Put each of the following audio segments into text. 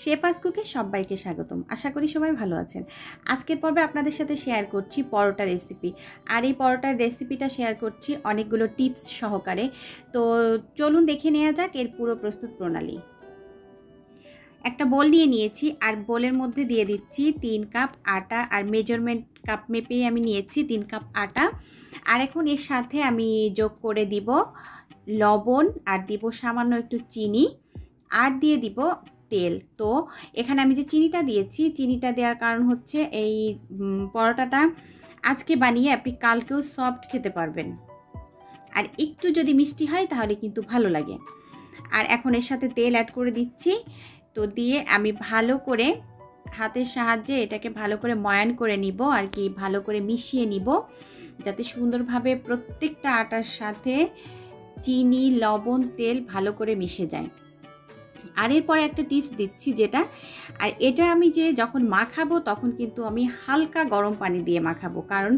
শেফাস কুকে সবাইকে স্বাগতম। আশা করি সবাই ভালো আছেন। আজকের পর্বে আপনাদের সাথে শেয়ার করছি পরোটা রেসিপি। আর এই পরোটার রেসিপিটা শেয়ার করছি অনেকগুলো টিপস সহকারে। তো চলুন দেখে নেওয়া যাক এর পুরো প্রস্তুত প্রণালী। একটা বোল নিয়ে নিয়েছি আর বোলের মধ্যে দিয়ে দিচ্ছি 3 কাপ আটা, আর মেজারমেন্ট কাপ মেপেই আমি নিয়েছি 3 কাপ আটা। আর এখন এর সাথে আমি যোগ করে দিব লবণ, আর দিব সামান্য একটু চিনি, আর দিয়ে দিব তেল। তো এখানে আমি যে চিনিটা দিয়েছি, চিনিটা দেওয়ার কারণ হচ্ছে এই পরোটাটা আজকে বানিয়ে আপনি কালকেও সফট খেতে পারবেন, আর একটু যদি মিষ্টি হয় তাহলে কিন্তু ভালো লাগে। আর এখন এর সাথে তেল অ্যাড করে দিচ্ছি। তো দিয়ে আমি ভালো করে হাতের সাহায্যে এটাকে ভালো করে ময়ান করে নিব, আর কি ভালো করে মিশিয়ে নিব, যাতে সুন্দরভাবে প্রত্যেকটা আটার সাথে চিনি, লবণ, তেল ভালো করে মিশে যায়। আর এরপরে একটা টিপস দিচ্ছি যেটা, আর এটা আমি যে যখন মাখাবো তখন কিন্তু আমি হালকা গরম পানি দিয়ে মাখাবো, কারণ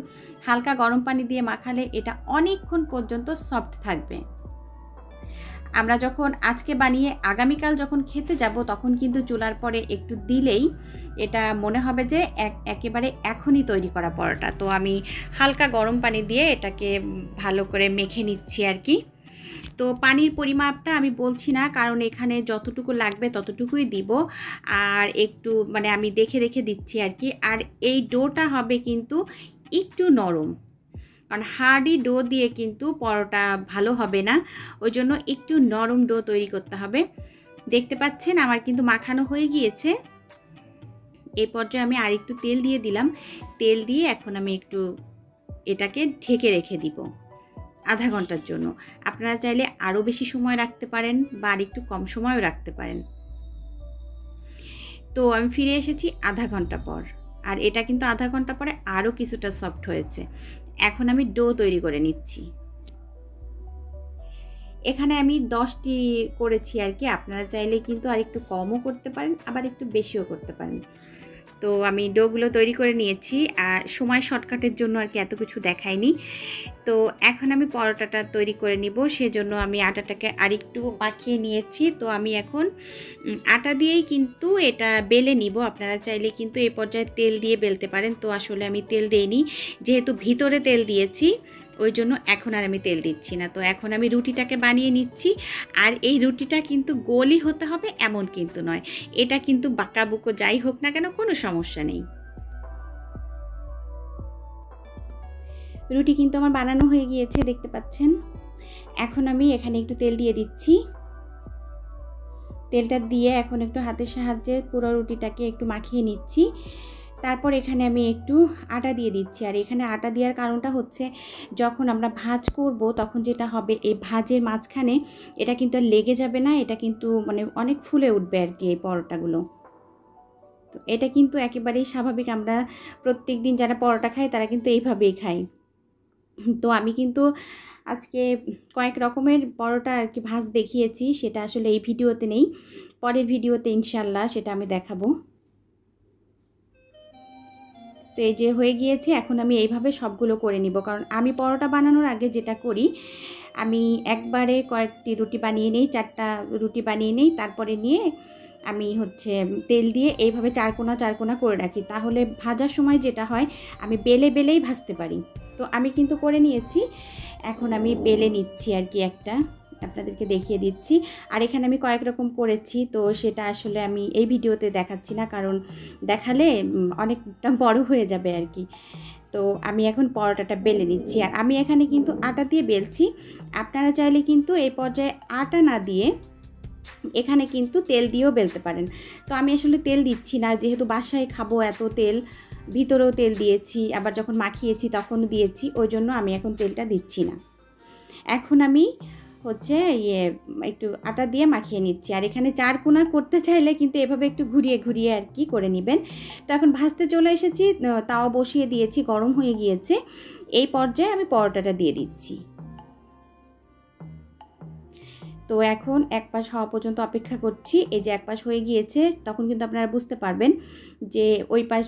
হালকা গরম পানি দিয়ে মাখালে এটা অনেকক্ষণ পর্যন্ত সফট থাকবে। আমরা যখন আজকে বানিয়ে আগামীকাল যখন খেতে যাব তখন কিন্তু চুলার পরে একটু দিলেই এটা মনে হবে যে একেবারে এখনই তৈরি করা পরোটা। তো আমি হালকা গরম পানি দিয়ে এটাকে ভালো করে মেখে নিচ্ছি আর কি। তো পানির পরিমাপটা আমি বলছি না, কারণ এখানে যতটুকু লাগবে ততটুকুই দিব, আর একটু আমি দেখে দেখে দিচ্ছি আর কি। আর এই ডোটা হবে কিন্তু একটু নরম, কারণ হার্ডি ডো দিয়ে কিন্তু পরোটা ভালো হবে না, ওই জন্য একটু নরম ডো তৈরি করতে হবে। দেখতে পাচ্ছেন আমার কিন্তু মাখানো হয়ে গিয়েছে। এই পর্যায়ে আমি আর একটু তেল দিয়ে দিলাম। তেল দিয়ে এখন আমি একটু এটাকে ঢেকে রেখে দিব আধা ঘন্টার জন্য। আপনারা চাইলে আরও বেশি সময় রাখতে পারেন বা আর একটু কম সময়ও রাখতে পারেন। তো আমি ফিরে এসেছি আধা ঘন্টা পর, আর এটা কিন্তু আধা ঘন্টা পরে আরও কিছুটা সফট হয়েছে। এখন আমি ডো তৈরি করে নিচ্ছি। এখানে আমি 10টি করেছি আর কি, আপনারা চাইলে কিন্তু আর একটু কমও করতে পারেন, আবার একটু বেশিও করতে পারেন। তো আমি ডোগুলো তৈরি করে নিয়েছি, আর সময় শর্টকাটের জন্য আর কি এত কিছু দেখাইনি। তো এখন আমি পরোটাটা তৈরি করে নিব, সেজন্য আমি আটাটাকে আরেকটু মাখিয়ে নিয়েছি। তো আমি এখন আটা দিয়েই কিন্তু এটা বেলে নিব। আপনারা চাইলে কিন্তু এই পর্যায়ে তেল দিয়ে বেলতে পারেন। তো আসলে আমি তেল দেইনি, যেহেতু ভিতরে তেল দিয়েছি ওই জন্য এখন আর আমি তেল দিচ্ছি না। তো এখন আমি রুটিটাকে বানিয়ে নিচ্ছি। আর এই রুটিটা কিন্তু গোলই হতে হবে এমন কিন্তু নয়, এটা কিন্তু বাঁকাবুকো যাই হোক না কেন কোনো সমস্যা নেই। রুটি কিন্তু আমার বানানো হয়ে গিয়েছে, দেখতে পাচ্ছেন। এখন আমি এখানে একটু তেল দিয়ে দিচ্ছি। তেলটা দিয়ে এখন একটু হাতের সাহায্যে পুরো রুটিটাকে একটু মাখিয়ে নিচ্ছি। তারপর এখানে আমি একটু আটা দিয়ে দিচ্ছি। আর এখানে আটা দেওয়ার কারণটা হচ্ছে, যখন আমরা ভাঁজ করব তখন যেটা হবে, এই ভাঁজের মাঝখানে এটা কিন্তু আর লেগে যাবে না, এটা কিন্তু অনেক ফুলে উঠবে আর কি এই পরোটাগুলো। তো এটা কিন্তু একেবারেই স্বাভাবিক, আমরা প্রত্যেক দিন যারা পরোটা খাই তারা কিন্তু এইভাবেই খাই। তো আমি কিন্তু আজকে কয়েক রকমের পরোটা আর কি ভাঁজ দেখিয়েছি, সেটা আসলে এই ভিডিওতে নেই, পরের ভিডিওতে ইনশাল্লাহ সেটা আমি দেখাবো। তো এই যে হয়ে গিয়েছে, এখন আমি এইভাবে সবগুলো করে নিব, কারণ আমি পরোটা বানানোর আগে যেটা করি, আমি একবারে কয়েকটি রুটি বানিয়ে নেই, 4টা রুটি বানিয়ে নেই, তারপরে নিয়ে আমি তেল দিয়ে এইভাবে চারকোনা চারকোনা করে রাখি, তাহলে ভাজার সময় যেটা হয় আমি বেলেই ভাজতে পারি। তো আমি কিন্তু করে নিয়েছি, এখন আমি বেলে নিচ্ছি আর কি, একটা আপনাদেরকে দেখিয়ে দিচ্ছি। আর এখানে আমি কয়েক রকম করেছি, তো সেটা আসলে আমি এই ভিডিওতে দেখাচ্ছি না, কারণ দেখালে অনেকটা বড় হয়ে যাবে আর কি। তো আমি এখন পরোটাটা বেলে নিচ্ছি, আর আমি এখানে কিন্তু আটা দিয়ে বেলছি। আপনারা চাইলে কিন্তু এই পর্যায়ে আটা না দিয়ে এখানে কিন্তু তেল দিয়েও বেলতে পারেন। তো আমি আসলে তেল দিচ্ছি না, যেহেতু বাসায় খাবো এত তেল, ভিতরেও তেল দিয়েছি, আবার যখন মাখিয়েছি তখনও দিয়েছি, ওই জন্য আমি এখন তেলটা দিচ্ছি না। এখন আমি একটু আটা দিয়ে মাখিয়ে নিচ্ছি। আর এখানে 4 কোনা করতে চাইলে কিন্তু এভাবে একটু ঘুরিয়ে ঘুরিয়ে আর কি করে নেবেন। তো এখন ভাজতে চলে এসেছি, তাও বসিয়ে দিয়েছি, গরম হয়ে গিয়েছে। এই পর্যায়ে আমি পরোটাটা দিয়ে দিচ্ছি। তো এখন এক পাশ হওয়া পর্যন্ত অপেক্ষা করছি। এই যে এক পাশ হয়ে গিয়েছে, তখন কিন্তু আপনারা বুঝতে পারবেন যে ওই পাশ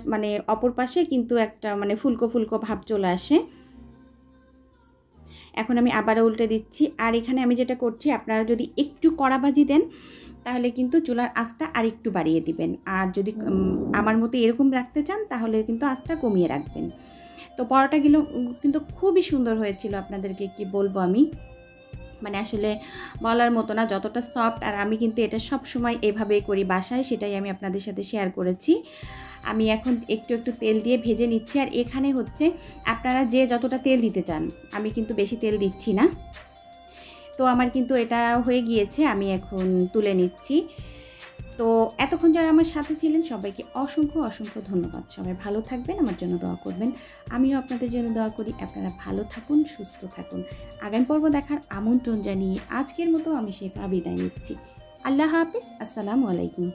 অপর পাশে কিন্তু একটা ফুলকো ফুলকো ভাব চলে আসে। এখন আমি আবারও উল্টে দিচ্ছি। আর এখানে আমি যেটা করছি, আপনারা যদি একটু কড়া ভাজি দেন তাহলে কিন্তু চুলার আঁচটা আরেকটু বাড়িয়ে দিবেন। আর যদি আমার মতো এরকম রাখতে চান তাহলে কিন্তু আঁচটা কমিয়ে রাখবেন। তো পরোটাগুলো কিন্তু খুবই সুন্দর হয়েছিল, আপনাদেরকে কি বলবো আমি, মানে আসলে বলার মতো না, যতটা সফট। আর আমি কিন্তু এটা সব সময় এভাবেই করি বাসায়, সেটাই আমি আপনাদের সাথে শেয়ার করেছি। আমি এখন একটু একটু তেল দিয়ে ভেজে নিচ্ছি। আর এখানে হচ্ছে আপনারা যে যতটা তেল দিতে চান, আমি কিন্তু বেশি তেল দিচ্ছি না। তো আমার কিন্তু এটা হয়ে গিয়েছে, আমি এখন তুলে নিচ্ছি। তো এতক্ষণ যারা আমার সাথে ছিলেন সবাইকে অসংখ্য অসংখ্য ধন্যবাদ। সবাই ভালো থাকবেন, আমার জন্য দোয়া করবেন। আমিও আপনাদের জন্য দোয়া করি। আপনারা ভালো থাকুন, সুস্থ থাকুন। আগামী পর্ব দেখার আমন্ত্রণ জানিয়ে আজকের মতো আমি শেফা বিদায় নিচ্ছি। আল্লাহ হাফিজ। আসসালামু আলাইকুম।